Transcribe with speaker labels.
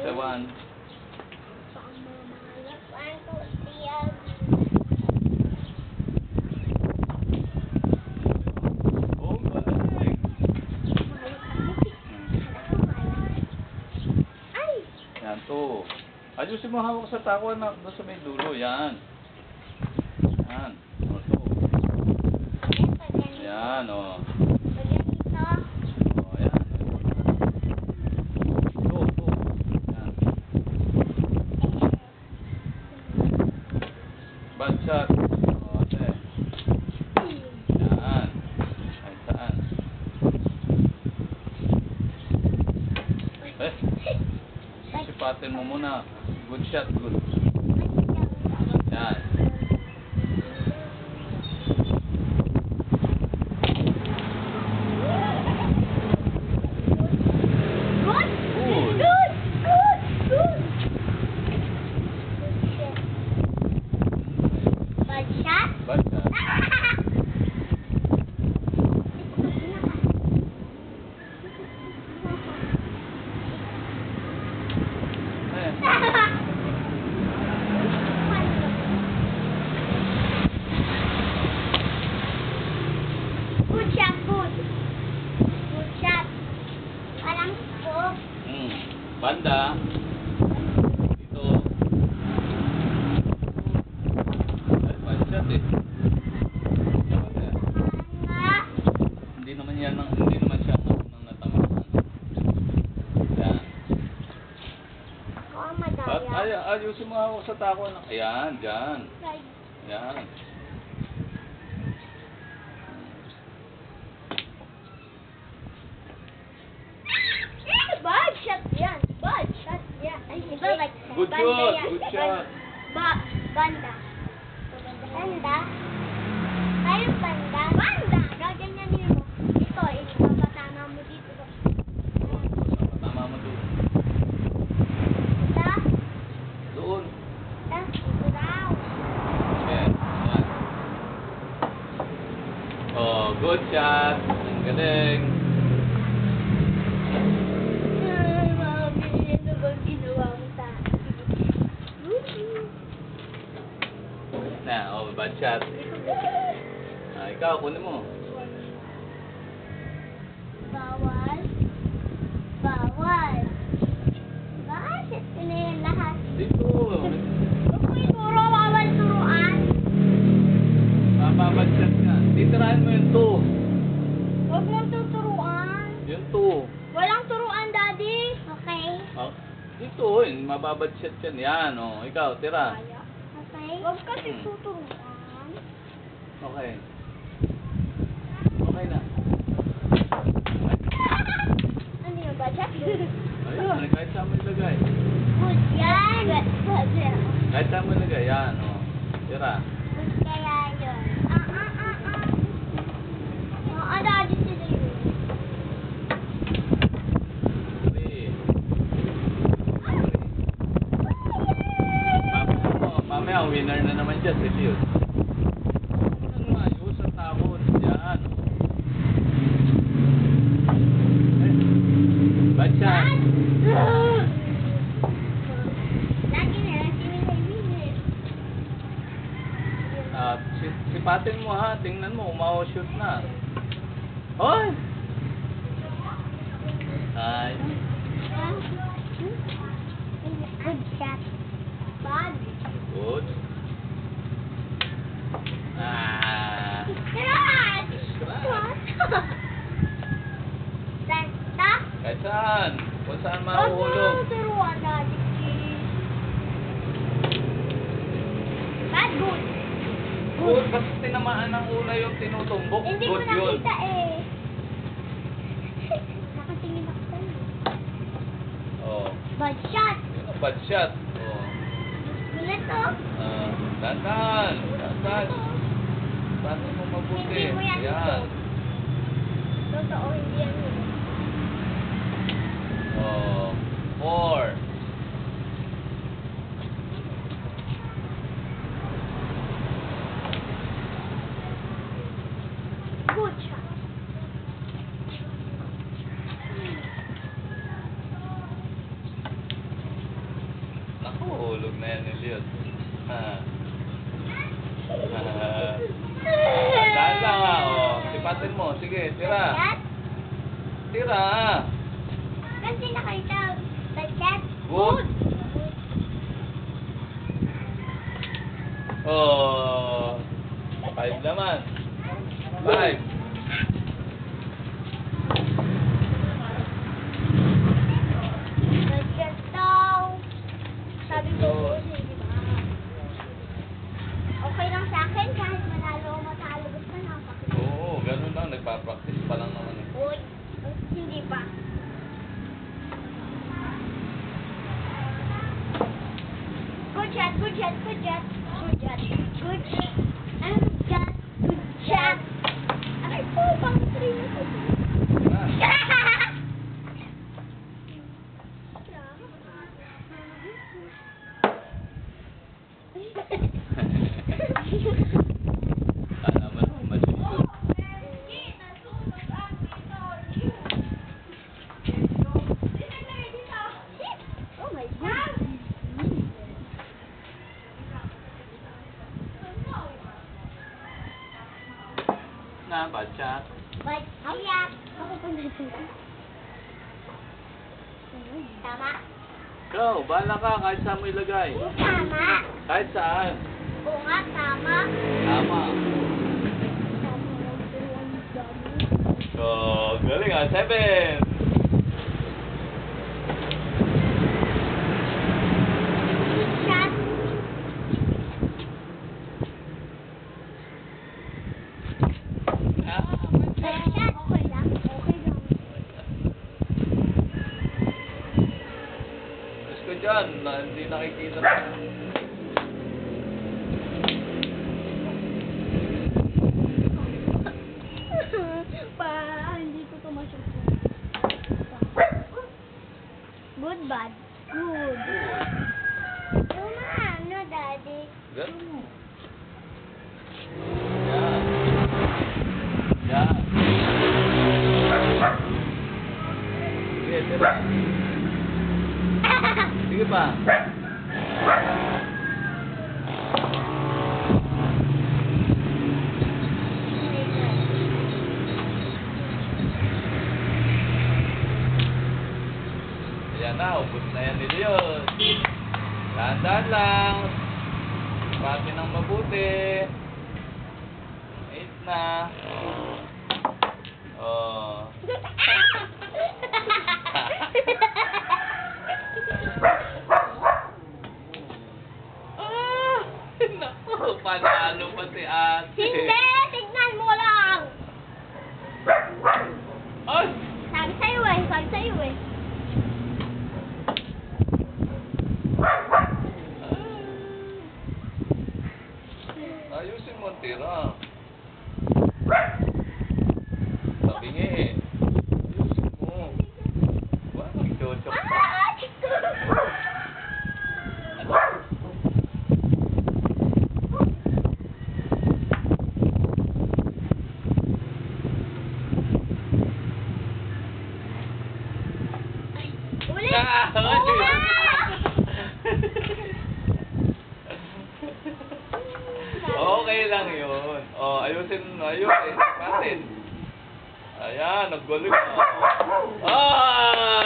Speaker 1: sa 1. Oh, galing. Yan, 2. Ayusin mo hawak sa tako, anak. Doon sa may dulo. Yan. Yan. O, 2. Yan, o. O, yan. 2, 2. Yan. Bad shot. O, ate. Yan. Ay, saan? Eh. Sipatin mo muna. Good shot, good. Yan. Bad shot.
Speaker 2: Good shot, good. Good shot. Parang po.
Speaker 1: Banda. Dito. Ay, bad shot eh. Hindi naman siya nang natamaan. Yan.
Speaker 2: Oh,
Speaker 1: At
Speaker 2: madaya.
Speaker 1: ayusin mo hawak sa tako. Ayan, dyan. Yan.
Speaker 2: Bad shot yan. Bad shot yan. Ay, iba ba?
Speaker 1: Good
Speaker 2: Banda
Speaker 1: shot,
Speaker 2: yan.
Speaker 1: good shot.
Speaker 2: Banda. Banda. Tayo banda. Banda. Gaganyanin mo. Ito, ipapatama mo dito.
Speaker 1: Tama mo doon.
Speaker 2: Ta?
Speaker 1: Doon.
Speaker 2: Ta? Ito daw.
Speaker 1: Yan. Yan. Oh, good shot. Ang galing.
Speaker 2: Ay, mami, ano bang ginawa mo sa akin?
Speaker 1: Na, oh, bad shot. Ikaw, kunin mo.
Speaker 2: Bawal. Bawal. Bakit? Ito na yan lahat.
Speaker 1: Dito.
Speaker 2: Uy, turo, bawal turuan.
Speaker 1: Mababad shot ka. Titirahin mo yung 2.
Speaker 2: Huwag mong tuturuan.
Speaker 1: Yung 2.
Speaker 2: Walang turuan, Daddy. Okay.
Speaker 1: Oh, dito, mababad shot yan. Yan, oh. Ikaw, tira.
Speaker 2: Okay. Huwag kasi tuturuan.
Speaker 1: Okay. Okay na.
Speaker 2: Ano yung budget?
Speaker 1: Ayan, kahit saan mo ilagay.
Speaker 2: Good yan. Good.
Speaker 1: Kahit saan mo ilagay. Yan, oh. Tira.
Speaker 2: Good kaya yun. Daddy, sila yun.
Speaker 1: 3. Mamaya, winner na naman dyan. Si Field. Ano ayos ang takot. Yan. Bad shot.
Speaker 2: Lagi na lang sinilay-wilay.
Speaker 1: Sipatin mo ha. Tingnan mo. Umawa-shoot na. Hoy! Ay.
Speaker 2: Good shot. Bad.
Speaker 1: Good.
Speaker 2: Scratch! Santa?
Speaker 1: Kahit saan. Kung saan
Speaker 2: Huwag mo
Speaker 1: mahuhulog.
Speaker 2: turuan, Daddy, please. Bad, good.
Speaker 1: Good. Kasi tinamaan ng una yung tinutumbok.
Speaker 2: Hindi ko
Speaker 1: Good yun.
Speaker 2: nakita eh. Nakatingin ako sa'yo.
Speaker 1: Oh.
Speaker 2: Bad shot.
Speaker 1: Yun ang bad shot. Oh.
Speaker 2: Ulit oh.
Speaker 1: Dandan. Dandan. Paano mo mabuti?
Speaker 2: Hindi mo yan
Speaker 1: Yan.
Speaker 2: Totoo, hindi yan yun.
Speaker 1: Oh. 4.
Speaker 2: Good shot.
Speaker 1: Mahulog na yan, Eliot. Dahil lang ha, oh. Sipatin mo. Sige, tira. Tira.
Speaker 2: Kasi nakita. Bagat.
Speaker 1: Good. Oh. 5 naman. 5.
Speaker 2: Bagat daw. Sabi ko, di ba? Okay lang sa akin kahit manalo o matalo. Basta nakapakita.
Speaker 1: Oo, ganun lang. Nagpa-practice pa lang naman.
Speaker 2: Uy, hindi pa. Good shot, good shot, good shot. Good shot, good shot. Ano good shot? Good shot. Aray po, bang 3 na po.
Speaker 1: Sana malusog.
Speaker 2: Oh my God.
Speaker 1: Na, bad shot.
Speaker 2: But, ayak. Ako pa natin. Tama?
Speaker 1: Ikaw, bahala ka kahit saan mo ilagay.
Speaker 2: Tama.
Speaker 1: Kahit saan.
Speaker 2: Oo nga, tama.
Speaker 1: Tama. So, galing ah. 7.
Speaker 2: Good shot.
Speaker 1: Ah,
Speaker 2: Good shot. Okay lang. Okay lang.
Speaker 1: Diyos ko dyan. Hindi nakikita na.
Speaker 2: Hindi ko tumasok. Good, bad. Good. Ano, Daddy?
Speaker 1: Ganun. Yan. Yan. Sige, tira. Sige pa. Ayan na, ubos na yan nila yun. Dahan-dahan lang. Pati ng mabuti. 8 na. Oh. Naku, panalo pa si ate.
Speaker 2: Hindi! Tignan mo lang!
Speaker 1: Ay!
Speaker 2: Sabi sa'yo eh. Sabi sa'yo eh.
Speaker 1: Ayusin mo ang tira. Sabi nga eh. Ayusin mo. Wala kang chochok pa. Ano?
Speaker 2: Ulit!
Speaker 1: Ah, okay lang yun. Oh, ayusin. Patin. Ayan, naggulo na. Ah!